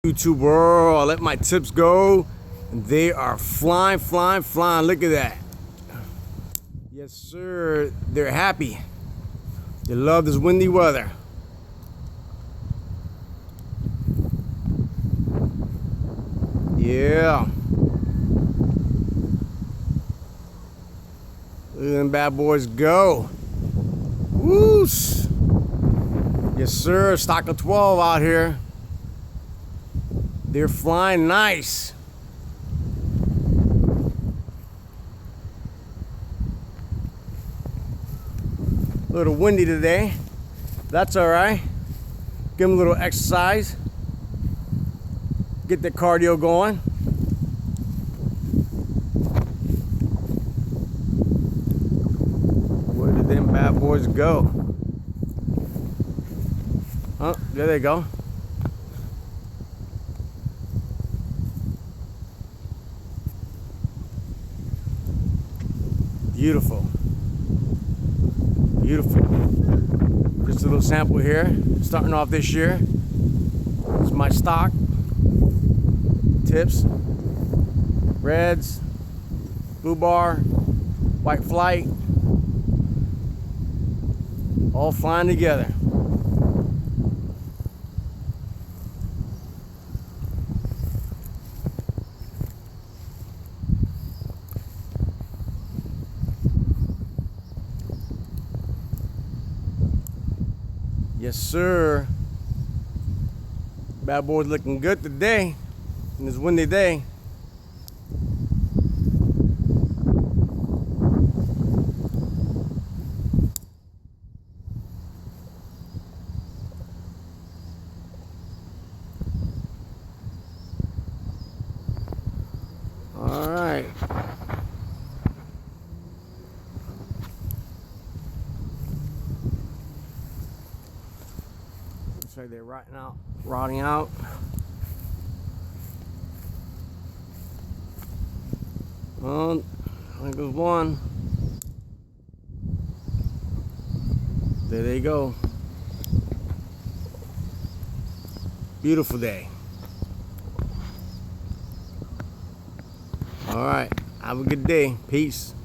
YouTube world. I let my tips go and they are flying, flying, flying. Look at that. Yes, sir. They're happy. They love this windy weather. Yeah. Look at them bad boys go. Woos. Yes, sir. Stock of 12 out here. They're flying nice. A little windy today. That's all right. Give them a little exercise. Get the cardio going. Where did them bad boys go? Oh, there they go. Beautiful. Beautiful. Just a little sample here. Starting off this year. This is my stock. Tips. Reds. Blue bar. White flight. All flying together. Yes, sir. Bad boy's looking good today in this windy day. All right. Looks like they're rotting out. Well, I think there's one. There they go. Beautiful day. All right. Have a good day. Peace.